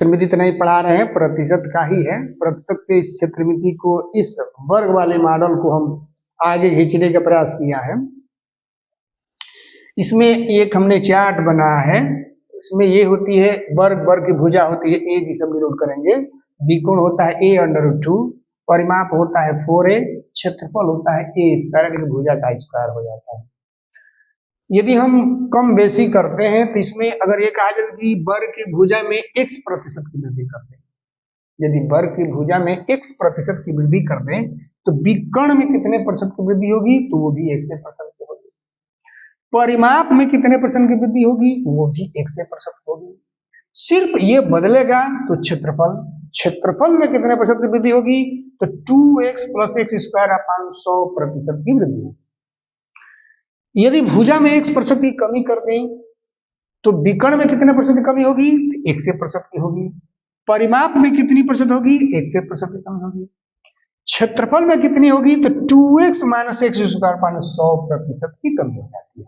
क्षेत्रमिति तो नहीं पढ़ा रहे हैं, प्रतिशत का ही है। प्रतिशत से इस क्षेत्रमिति को, इस वर्ग वाले मॉडल को हम आगे खींचने का प्रयास किया है। इसमें एक हमने चार्ट बनाया है, इसमें ये होती है वर्ग, वर्ग की भुजा होती है ए, जिसे हम नोट करेंगे। विकोण होता है a/2, परिमाप होता है 4a, क्षेत्रफल होता है a स्क्वायर, यानी भुजा का स्क्वायर हो जाता है। यदि हम कम बेसी करते हैं तो इसमें अगर ये कहा जाए कि वर्ग की भुजा में x प्रतिशत की वृद्धि कर दें, यदि वर्ग की भुजा में x प्रतिशत की वृद्धि कर दें तो विकर्ण में कितने प्रतिशत की वृद्धि होगी, तो वो भी 100% की होगी। परिमाप में कितने परसेंट की वृद्धि होगी, वो भी 100% होगी। सिर्फ ये बदलेगा तो क्षेत्रफल, क्षेत्रफल में कितने प्रतिशत की वृद्धि होगी, तो 2x + x² अपान 100% की वृद्धि होगी। यदि भुजा में 1% की कमी कर दें तो विकर्ण में कितने परसेंट की कमी होगी, 100% की होगी। परिमाप में कितनी % होगी, 100% की कमी होगी। क्षेत्रफल में कितनी होगी, तो 2x - x² अपान 100% की कमी हो जाती है।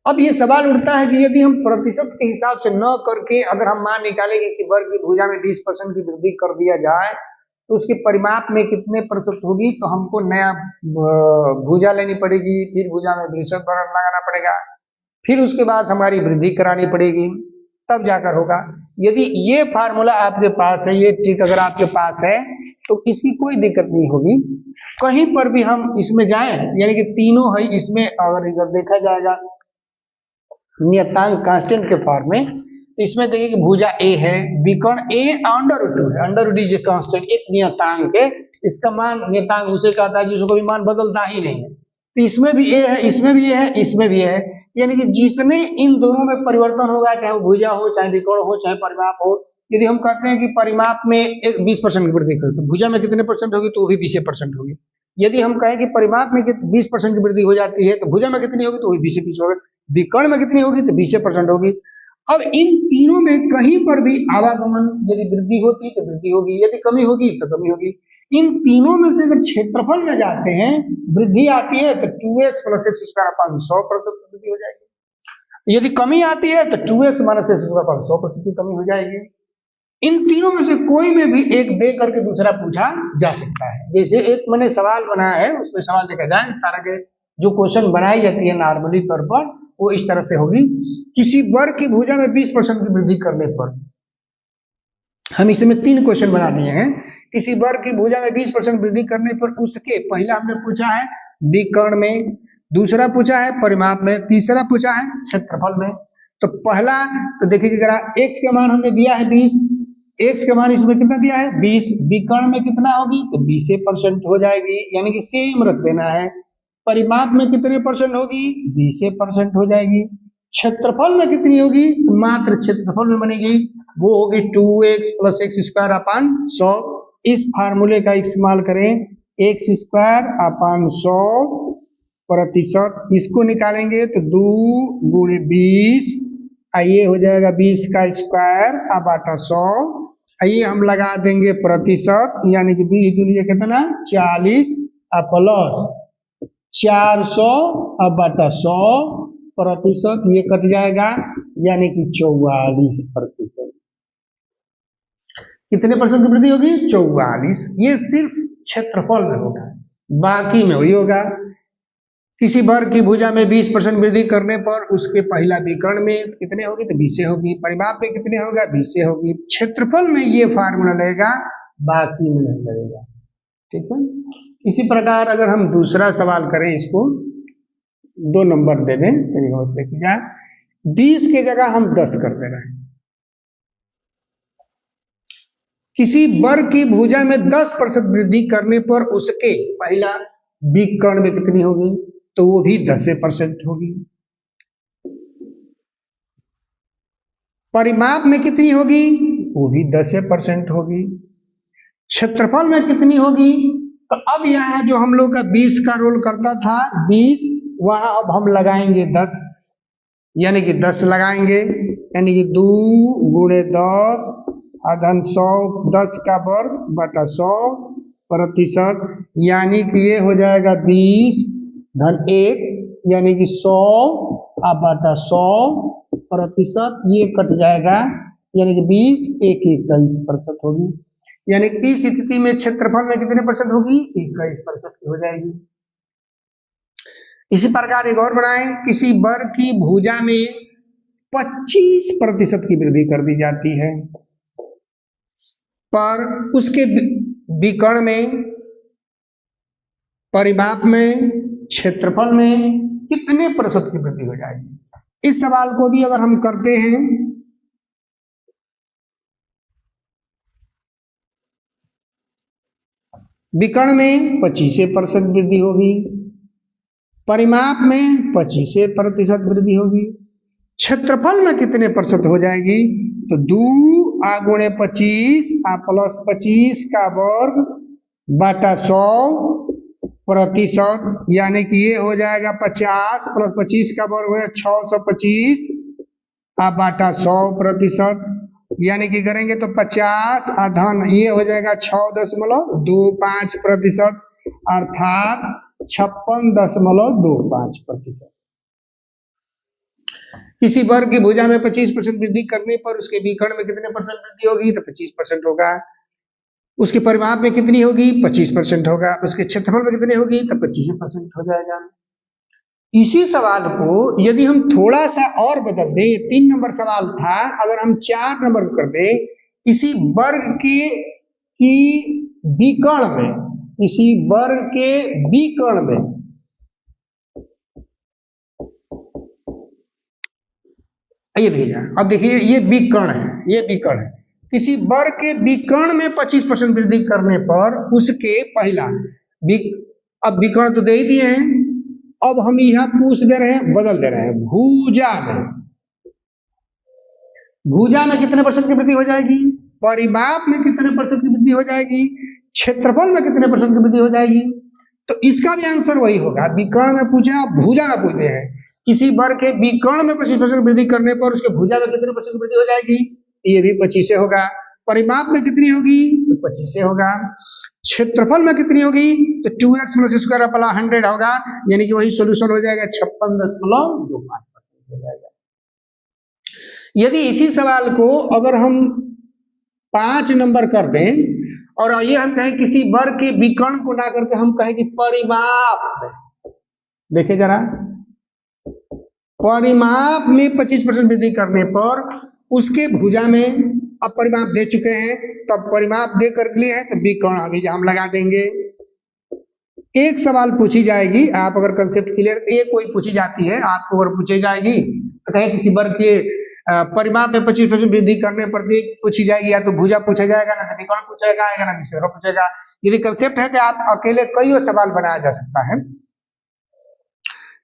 अब ये सवाल उठता है कि यदि हम प्रतिशत के हिसाब से न करके अगर हम मान निकालें कि किसी वर्ग की भुजा में 20% की वृद्धि कर दिया जाए तो उसके परिमाप में कितने % होगी, तो हमको नया भुजा लेनी पड़ेगी, फिर भुजा में वृषभ बर्ग लगाना पड़ेगा, फिर उसके बाद हमारी वृद्धि करानी पड़ेगी, तब जाकर होगा। यदि ये फार्मूला आपके पास है, ये ट्रिक अगर आपके पास है तो इसकी कोई दिक्कत नहीं होगी। कहीं पर भी हम इसमें जाएं, यानी कि तीनों है इसमें, अगर इधर देखा जाएगा नियतांक कांस्टेंट के फॉर्म में, इसमें देखिए कि भुजा ए है, विकर्ण a/√2 है, √2 इज कांस्टेंट, एक नियतांक है, इसका मान नियतांक उसे कहता है जिसको भी मान बदलता ही नहीं है। तो इसमें भी a है, इसमें भी a है, इसमें भी a है, यानी कि जितने इन दोनों में परिवर्तन होगा, चाहे वो भुजा हो, चाहे विकर्ण हो, चाहे परिमाप हो। यदि हम कहते हैं कि परिमाप में 20% की वृद्धि करें तो भुजा में कितने % होगी, तो वो भी 20% होगी। यदि हम कहें कि परिमाप में 20% की वृद्धि हो जाती है तो भुजा में कितनी होगी, तो वो 20% होगी। विकर्ण में कितनी होगी, तो 20% होगी। अब इन तीनों में कहीं पर भी आवागमन, यदि वृद्धि होती तो वृद्धि होगी, यदि कमी होगी तो कमी होगी। इन तीनों में से अगर क्षेत्रफल में जाते हैं, वृद्धि आती है तो 2x + x² अपान 100% वृद्धि हो जाएगी। यदि कमी आती है तो 2x - x² अपान 100% की कमी हो जाएगी। इन तीनों में से कोई में भी एक दे करके दूसरा पूछा जा सकता है। जैसे एक मैंने सवाल बनाया है, उसमें सवाल देखा जाए, इस तरह के जो क्वेश्चन बनाई जाती है नॉर्मली तौर पर, वो इस तरह से होगी। किसी वर्ग की भुजा में 20% की वृद्धि करने पर, हम इसमें 3 क्वेश्चन बना दिए हैं। किसी वर्ग की भुजा में 20% वृद्धि करने पर उसके, पहला हमने पूछा है विकर्ण में, दूसरा पूछा है परिमाप में, तीसरा पूछा है क्षेत्रफल में। तो पहला तो देखिए जरा, x का मान हमने दिया है 20, x का मान इसमें कितना दिया है 20, विकर्ण में कितना होगी, तो 20% हो जाएगी, यानी कि सेम रख देना है। परिमाप में कितने % होगी, 20% हो जाएगी। क्षेत्रफल में कितनी होगी, तो मात्र क्षेत्रफल में बनेगी, वो होगी 2x + x² अपान 100। इस फार्मूले का इस्तेमाल करें, x² अपान 100%, इसको निकालेंगे तो 2 × 20, आइए हो जाएगा 20 का स्क्वायर बटा 100। आइए हम लगा देंगे प्रतिशत, यानी कि 20 दूनी कितना 40 प्लस 400/100%, ये कट जाएगा, यानी कि 44%। कितने % की वृद्धि होगी, 44। ये सिर्फ क्षेत्रफल में होगा, बाकी में वही होगा। किसी वर्ग की भुजा में 20% वृद्धि करने पर उसके पहला विकर्ण में कितने होगी, तो 20 होगी, परिमाप में कितने होगा, 20 होगी। क्षेत्रफल में ये फार्मूला लगेगा, बाकी में नहीं लगेगा। ठीक है। इसी प्रकार अगर हम दूसरा सवाल करें, इसको 2 नंबर दे दें, 20 की जगह हम 10 कर दे रहे हैं। किसी वर्ग की भुजा में 10% वृद्धि करने पर उसके पहला विकर्ण में कितनी होगी, तो वो भी 10% होगी। परिमाप में कितनी होगी, वो भी 10% होगी। क्षेत्रफल में कितनी होगी, तो अब यहाँ जो हम लोग का 20 का रोल करता था 20, वहां अब हम लगाएंगे 10, यानी कि 10 लगाएंगे, यानी कि 2 × 10 अधन 100, 10 का वर्ग बटा 100%, यानी कि ये हो जाएगा 20 धन 1, यानी कि 100/100%, ये कट जाएगा, यानी कि 20 एक 21% होगी, यानी कि इस स्थिति में क्षेत्रफल में कितने परसेंट होगी, 21% की हो जाएगी। इसी प्रकार एक और बनाएं, किसी वर्ग की भुजा में 25% की वृद्धि कर दी जाती है, पर उसके विकर्ण में, परिमाप में, क्षेत्रफल में कितने प्रतिशत की वृद्धि हो जाएगी। इस सवाल को भी अगर हम करते हैं, विकर्ण में 25% वृद्धि होगी, परिमाप में 25% वृद्धि होगी, क्षेत्रफल में कितने प्रतिशत हो जाएगी, तो 2 × 25 प्लस 25 का वर्ग बटा 100%, यानी कि ये हो जाएगा 50 प्लस 25 का वर्ग हो 625 बटा 100%, यानी कि करेंगे तो 50 धन ये हो जाएगा 6.25%, अर्थात 56.25%। किसी वर्ग की भुजा में 25% वृद्धि करने पर उसके विकर्ण में कितने परसेंट वृद्धि होगी, तो 25% होगा। उसके परिमाप में कितनी होगी, 25% होगा। उसके क्षेत्रफल में कितनी होगी, तो 25% हो जाएगा। इसी सवाल को यदि हम थोड़ा सा और बदल दें, 3 नंबर सवाल था, अगर हम 4 नंबर कर दें, किसी वर्ग के की विकर्ण में, किसी वर्ग के विकर्ण में ये देखिए, अब देखिए ये विकर्ण है, ये विकर्ण है। किसी वर्ग के विकर्ण में 25% वृद्धि करने पर उसके पहला अब विकर्ण तो दे ही दिए हैं, अब हम यहां पूछ दे रहे हैं, बदल दे रहे हैं, भुजा में कितने परसेंट की वृद्धि हो जाएगी, परिमाप में कितने परसेंट की वृद्धि हो जाएगी, क्षेत्रफल में कितने परसेंट की वृद्धि हो जाएगी। तो इसका भी आंसर वही होगा। विकर्ण में पूछा, भुजा में पूछ रहे हैं, किसी वर्ग के विकर्ण में 25% वृद्धि करने पर उसके भुजा में कितने परसेंट वृद्धि हो जाएगी, ये भी 25 से होगा। परिमाप में कितनी होगी, तो 25 से होगा। क्षेत्रफल में कितनी होगी, तो 2x + स्क्वायर + 100 होगा, यानी कि वही सोल्यूशन हो जाएगा, 56.25% हो जाएगा। यदि इसी सवाल को अगर हम 5 नंबर कर दें और ये हम कहें किसी वर्ग के विकर्ण को ना करके हम कहें कि परिमाप में, देखिए जरा, परिमाप में 25% वृद्धि करने पर उसके भुजा में, अब परिमाप दे चुके हैं तो अब परिमाप दे कर लिए हैं तो विकर्ण अभी हम लगा देंगे। एक सवाल पूछी जाएगी, आप अगर कंसेप्ट क्लियर, एक कोई पूछी जाती है आपको, अगर पूछी जाएगी तो कहें किसी वर्ग के परिमाप में 25% वृद्धि करने पर पूछी जाएगी, या तो भुजा पूछा जाएगा, ना तो विकर्ण पूछा जाएगा, ना क्षेत्रफल पूछेगा। यदि कंसेप्ट है तो आप अकेले कई सवाल बनाया जा सकता है।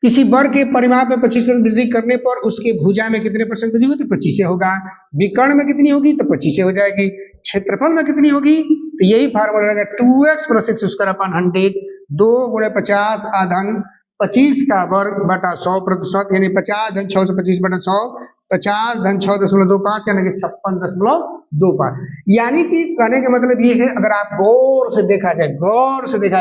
किसी वर्ग के परिमाप में 25% वृद्धि करने पर उसके भुजा में कितने परसेंट वृद्धि होगी, तो 25 से होगा। विकर्ण में कितनी होगी, तो 25 से हो जाएगी। क्षेत्रफल में कितनी होगी, तो यही फार्मूला रहेगा, 2x + x²/100, 2 × 50 धन 25 का वर्ग बटा 100%, यानी 50 धन 625 बटा 100, 50 धन 6.25, यानी कि 56.25। यानी कि कहने का मतलब ये है, अगर आप गौर से देखा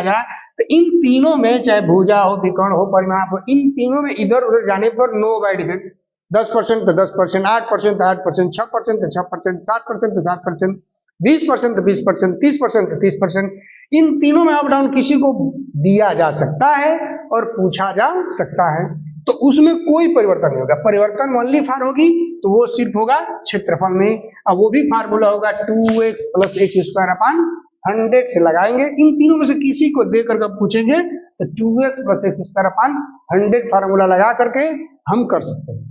जाए तो इन तीनों में, चाहे भुजा हो, विकर्ण हो, परिमाप हो, इन तीनों में इधर उधर जाने पर नो बाय डिफेक्ट, 10% तो 10%, 8% तो 8%, 6% तो 6%, 7% तो 7%, 20% तो 20%, 30% तो 30%, इन तीनों में अप डाउन किसी को दिया जा सकता है और पूछा जा सकता है, तो उसमें कोई परिवर्तन नहीं होगा। परिवर्तन ओनली फॉर होगी तो वो सिर्फ होगा क्षेत्रफल में, अब वो भी फार्मूला होगा 2x + x² से लगाएंगे। इन तीनों में से किसी को देकर कब पूछेंगे तो 2x + x² फार्मूला लगा करके हम कर सकते हैं।